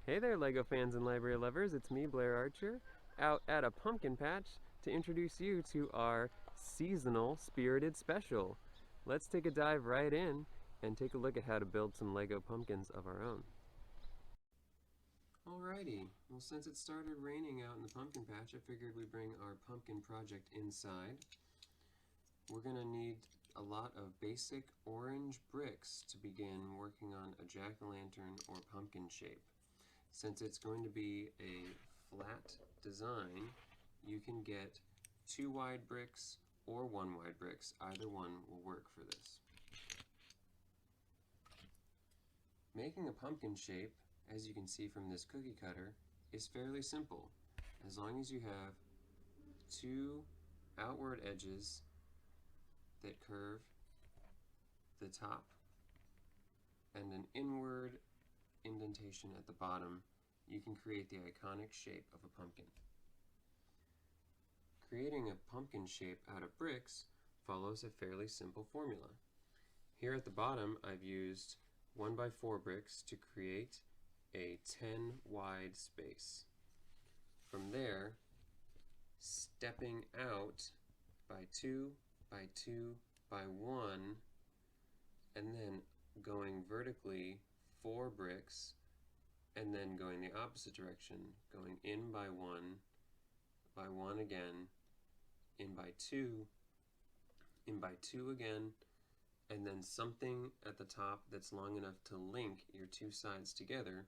Hey there, LEGO fans and library lovers. It's me, Blair Archer, out at a pumpkin patch to introduce you to our seasonal spirited special. Let's take a dive right in and take a look at how to build some LEGO pumpkins of our own. Alrighty, well, since it started raining out in the pumpkin patch, I figured we'd bring our pumpkin project inside. We're going to need a lot of basic orange bricks to begin working on a jack-o'-lantern or pumpkin shape. Since it's going to be a flat design, you can get 2 wide bricks or 1 wide bricks. Either one will work for this. Making a pumpkin shape, as you can see from this cookie cutter, is fairly simple. As long as you have 2 outward edges that curve the top and an inward indentation at the bottom, you can create the iconic shape of a pumpkin. Creating a pumpkin shape out of bricks follows a fairly simple formula. Here at the bottom, I've used 1x4 bricks to create a 10 wide space. From there, stepping out by 2 by 2 by 1, and then going vertically 4 bricks, and then going the opposite direction, going in by 1 again, in by 2, in by 2 again, and then something at the top that's long enough to link your 2 sides together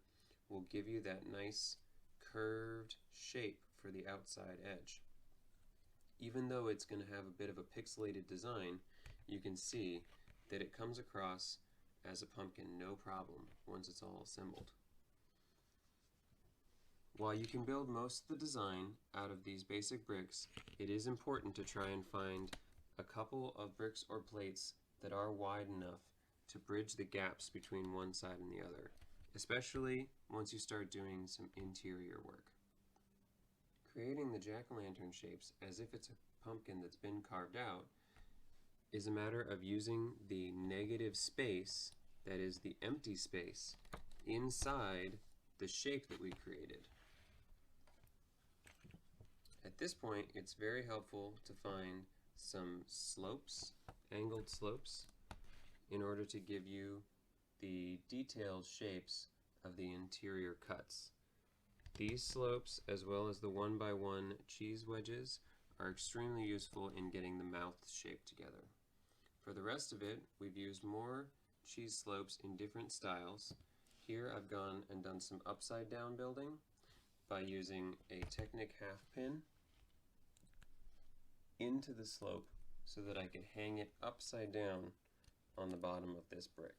will give you that nice curved shape for the outside edge. Even though it's going to have a bit of a pixelated design, you can see that it comes across as a pumpkin no problem once it's all assembled. While you can build most of the design out of these basic bricks, it is important to try and find a couple of bricks or plates that are wide enough to bridge the gaps between one side and the other, especially once you start doing some interior work. Creating the jack-o'-lantern shapes as if it's a pumpkin that's been carved out is a matter of using the negative space, that is the empty space, inside the shape that we created. At this point, it's very helpful to find some slopes, angled slopes, in order to give you the detailed shapes of the interior cuts. These slopes, as well as the 1x1 cheese wedges, are extremely useful in getting the mouth shape together. For the rest of it, we've used more cheese slopes in different styles. Here I've gone and done some upside down building by using a Technic half pin into the slope so that I could hang it upside down on the bottom of this brick.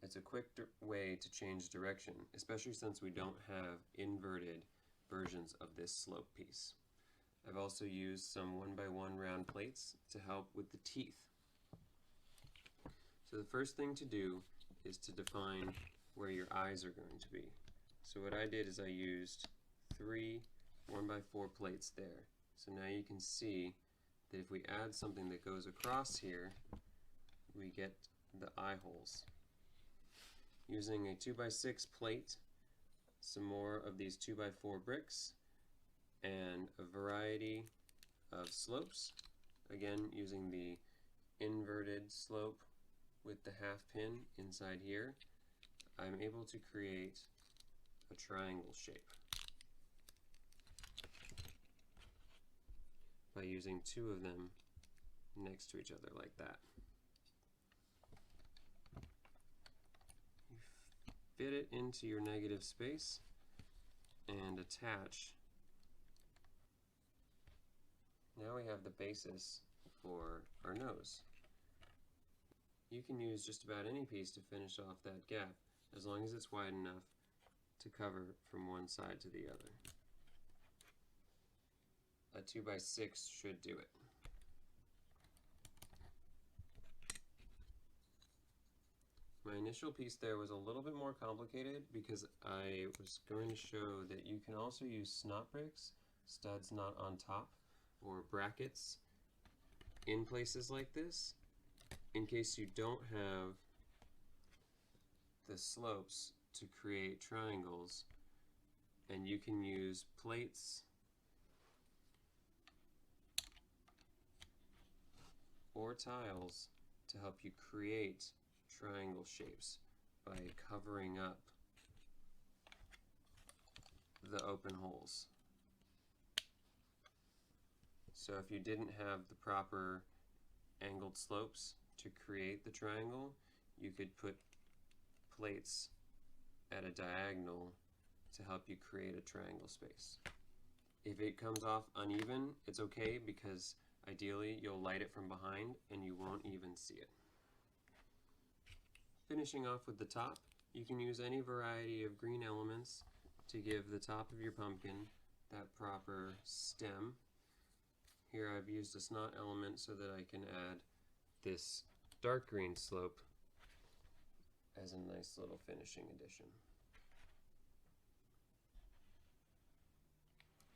It's a quick way to change direction, especially since we don't have inverted versions of this slope piece. I've also used some 1x1 round plates to help with the teeth. So the first thing to do is to define where your eyes are going to be. So what I did is I used 3 1x4 plates there. So now you can see that if we add something that goes across here, we get the eye holes. Using a 2x6 plate, some more of these 2x4 bricks, and a variety of slopes, again using the inverted slope with the half pin inside here, I'm able to create a triangle shape by using 2 of them next to each other like that. You fit it into your negative space and attach. Now we have the basis for our nose. You can use just about any piece to finish off that gap, as long as it's wide enough to cover from one side to the other. A 2x6 should do it. My initial piece there was a little bit more complicated because I was going to show that you can also use snot bricks, studs not on top, or brackets in places like this, in case you don't have the slopes to create triangles, and you can use plates or tiles to help you create triangle shapes by covering up the open holes. So if you didn't have the proper angled slopes to create the triangle, you could put plates at a diagonal to help you create a triangle space. If it comes off uneven, it's okay, because ideally you'll light it from behind and you won't even see it. Finishing off with the top, you can use any variety of green elements to give the top of your pumpkin that proper stem. Here I've used a snot element so that I can add this dark green slope as a nice little finishing addition.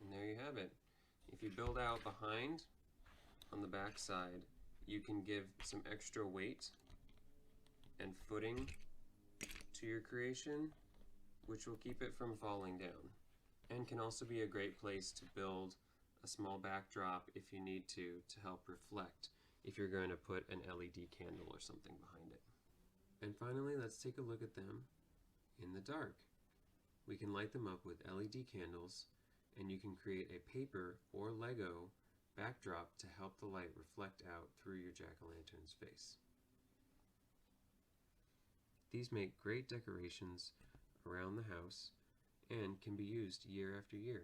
And there you have it. If you build out behind, on the back side, you can give some extra weight and footing to your creation, which will keep it from falling down, and can also be a great place to build a small backdrop if you need to help reflect if you're going to put an LED candle or something behind it. And finally, let's take a look at them in the dark. We can light them up with LED candles, and you can create a paper or Lego backdrop to help the light reflect out through your jack-o'-lantern's face. These make great decorations around the house and can be used year after year.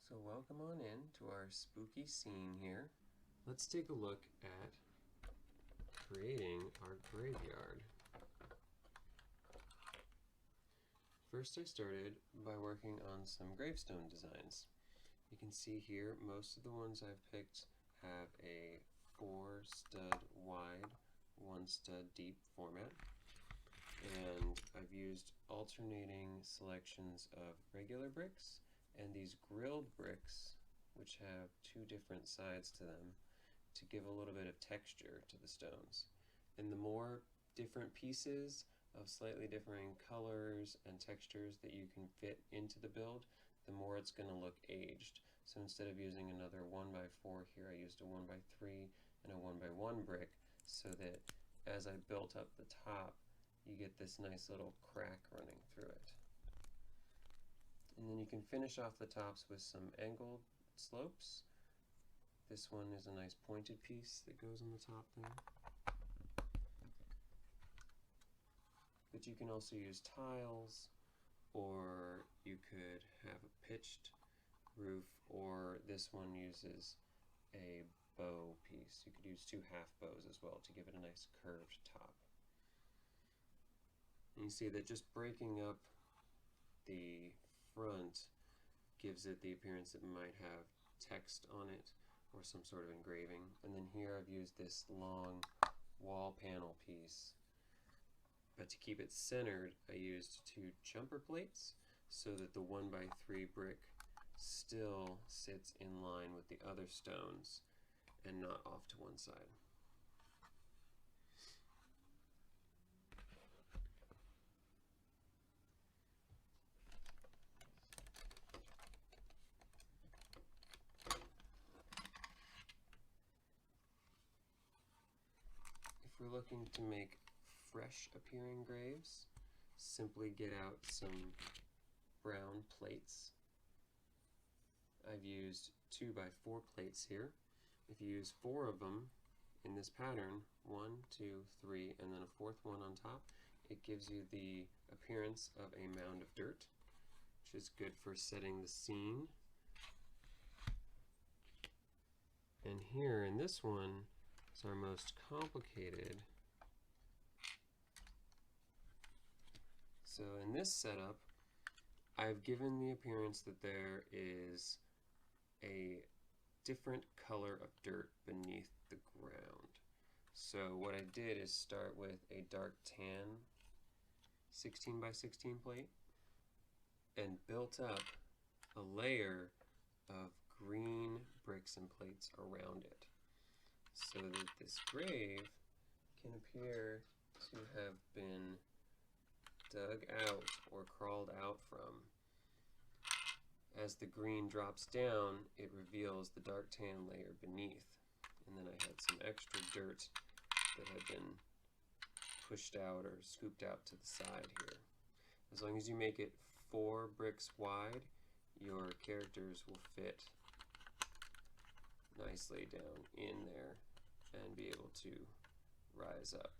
So welcome on in to our spooky scene here. Let's take a look at creating our graveyard. First, I started by working on some gravestone designs. You can see here most of the ones I've picked have a 4-stud wide, 1-stud deep format, and I've used alternating selections of regular bricks and these grilled bricks, which have 2 different sides to them, to give a little bit of texture to the stones. And the more different pieces of slightly differing colors and textures that you can fit into the build, the more it's going to look aged. So instead of using another 1x4 here, I used a 1x3 and a 1x1 brick, so that as I built up the top, you get this nice little crack running through it. And then you can finish off the tops with some angled slopes. This one is a nice pointed piece that goes on the top there. But you can also use tiles, or you could have a pitched roof, or this one uses a bow piece. You could use 2 half bows as well to give it a nice curved top. And you see that just breaking up the front gives it the appearance it might have text on it or some sort of engraving. And then here I've used this long wall panel piece, but to keep it centered I used 2 jumper plates so that the 1x3 brick still sits in line with the other stones and not off to one side. If we're looking to make fresh appearing graves, simply get out some brown plates. I've used 2x4 plates here. If you use 4 of them in this pattern, 1, 2, 3, and then a 4th one on top, it gives you the appearance of a mound of dirt, which is good for setting the scene. And here in this one is our most complicated. So in this setup, I've given the appearance that there is a different color of dirt beneath the ground. So what I did is start with a dark tan 16 by 16 plate and built up a layer of green bricks and plates around it so that this grave can appear to have been dug out or crawled out from. As the green drops down, it reveals the dark tan layer beneath. And then I had some extra dirt that had been pushed out or scooped out to the side here. As long as you make it 4 bricks wide, your characters will fit nicely down in there and be able to rise up.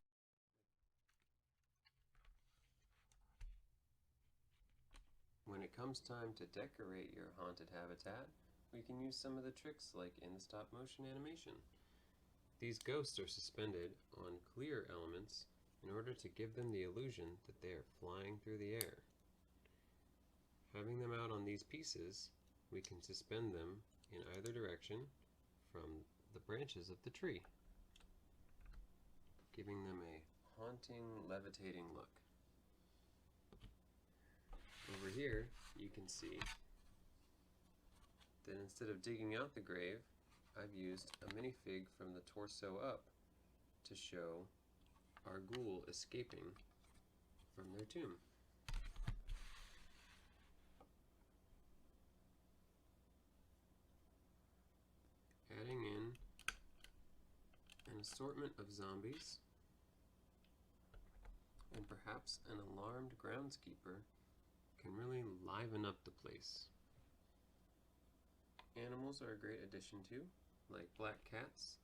When it comes time to decorate your haunted habitat, we can use some of the tricks like in the stop motion animation. These ghosts are suspended on clear elements in order to give them the illusion that they are flying through the air. Having them out on these pieces, we can suspend them in either direction from the branches of the tree, giving them a haunting, levitating look. Over here, you can see that instead of digging out the grave, I've used a minifig from the torso up to show our ghoul escaping from their tomb. Adding in an assortment of zombies and perhaps an alarmed groundskeeper can really liven up the place. Animals are a great addition too, like black cats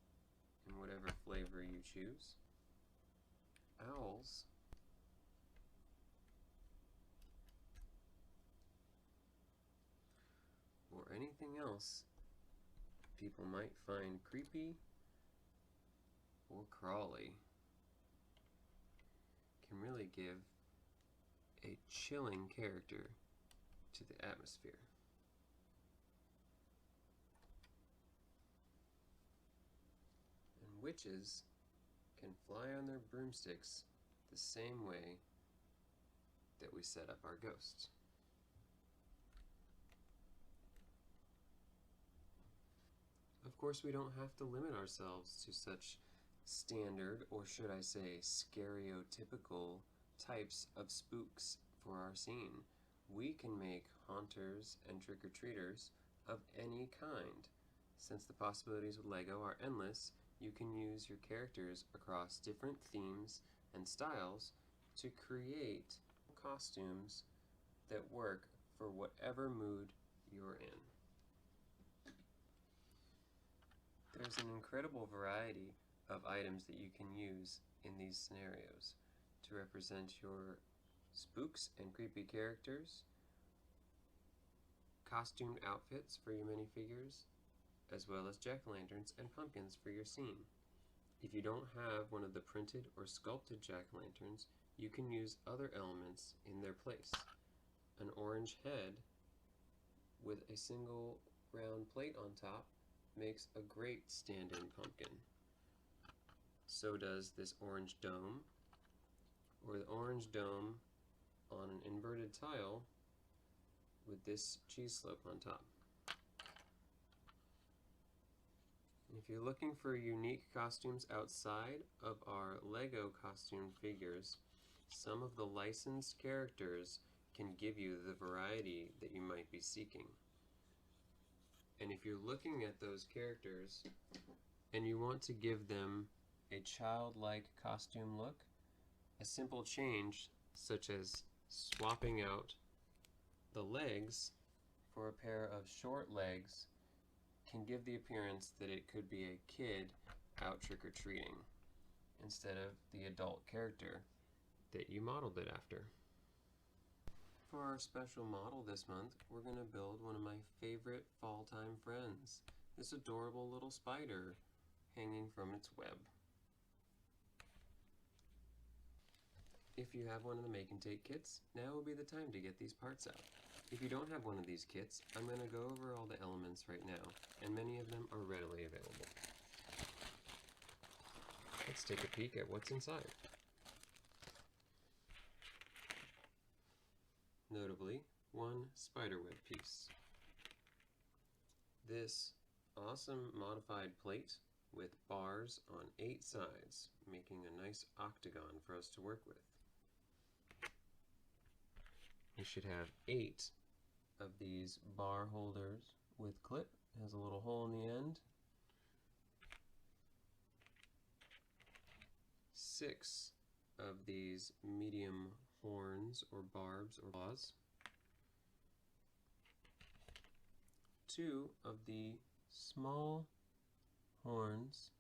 in whatever flavor you choose. Owls. Or anything else people might find creepy or crawly can really give a chilling character to the atmosphere. And witches can fly on their broomsticks the same way that we set up our ghosts. Of course, we don't have to limit ourselves to such standard, or should I say stereotypical, types of spooks for our scene. We can make haunters and trick-or-treaters of any kind. Since the possibilities with LEGO are endless, you can use your characters across different themes and styles to create costumes that work for whatever mood you're in. There's an incredible variety of items that you can use in these scenarios to represent your spooks and creepy characters, costumed outfits for your minifigures, as well as jack-o'-lanterns and pumpkins for your scene. If you don't have one of the printed or sculpted jack-o'-lanterns, you can use other elements in their place. An orange head with a single round plate on top makes a great stand-in pumpkin. So does this orange dome, or the orange dome on an inverted tile with this cheese slope on top. And if you're looking for unique costumes outside of our LEGO costume figures, some of the licensed characters can give you the variety that you might be seeking. And if you're looking at those characters and you want to give them a childlike costume look, a simple change such as swapping out the legs for a pair of short legs can give the appearance that it could be a kid out trick-or-treating instead of the adult character that you modeled it after. For our special model this month, we're going to build one of my favorite fall-time friends, this adorable little spider hanging from its web. If you have one of the Make and Take kits, now will be the time to get these parts out. If you don't have one of these kits, I'm going to go over all the elements right now, and many of them are readily available. Let's take a peek at what's inside. spiderweb piece. This awesome modified plate with bars on 8 sides, making a nice octagon for us to work with. We should have 8 of these bar holders with clip. It has a little hole in the end. 6 of these medium horns or barbs or claws. 2 of the small horns.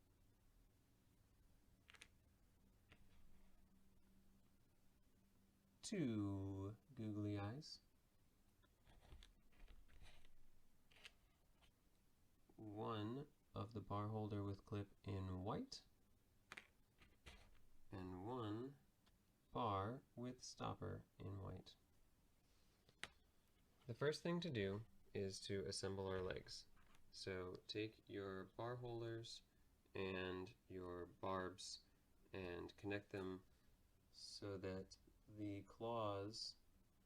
2 googly eyes. 1 of the bar holder with clip in white. And 1 bar with stopper in white. The first thing to do is to assemble our legs. So take your bar holders and your barbs and connect them so that the claws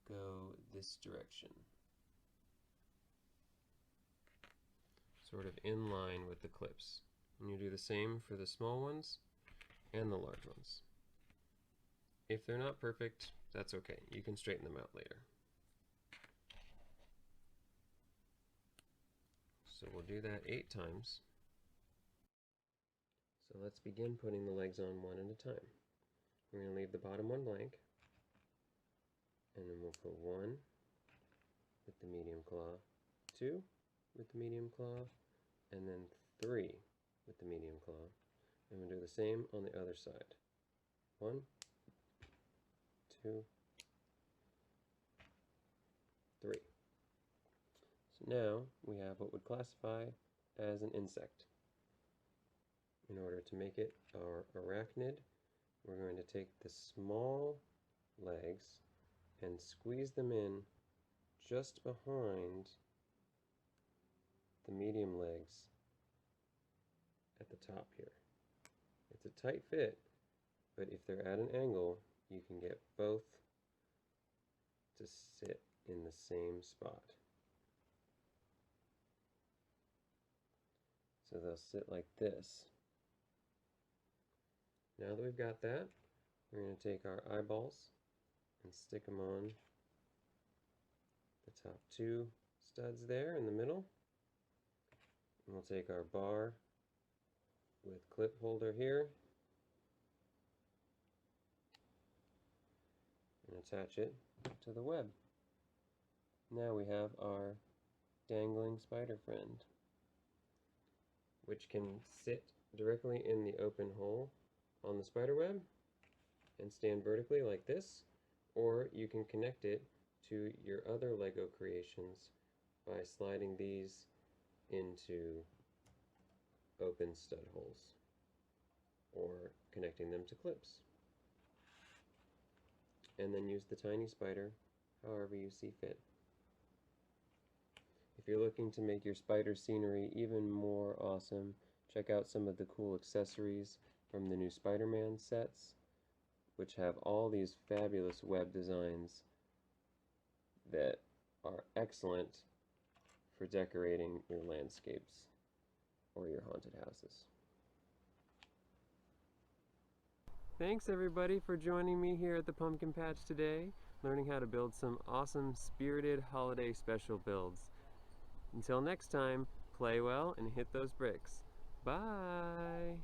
go this direction, sort of in line with the clips. And you do the same for the small ones and the large ones. If they're not perfect, that's okay. You can straighten them out later. So we'll do that 8 times. So let's begin putting the legs on one at a time. We're going to leave the bottom one blank, and then we'll put 1 with the medium claw, 2 with the medium claw, and then 3 with the medium claw. And we'll do the same on the other side. 1, 2, 3. So now we have what would classify as an insect. In order to make it our arachnid, we're going to take the small legs and squeeze them in just behind the medium legs at the top here. It's a tight fit, but if they're at an angle, you can get both to sit in the same spot. So they'll sit like this. Now that we've got that, we're going to take our eyeballs and stick them on the top 2 studs there in the middle. And we'll take our bar with clip holder here and attach it to the web. Now we have our dangling spider friend, which can sit directly in the open hole on the spider web and stand vertically like this, or you can connect it to your other Lego creations by sliding these into open stud holes or connecting them to clips. And then use the tiny spider however you see fit. If you're looking to make your spider scenery even more awesome, check out some of the cool accessories from the new Spider-Man sets, which have all these fabulous web designs that are excellent for decorating your landscapes or your haunted houses. Thanks everybody for joining me here at the Pumpkin Patch today, learning how to build some awesome spirited holiday special builds. Until next time, play well and hit those bricks. Bye!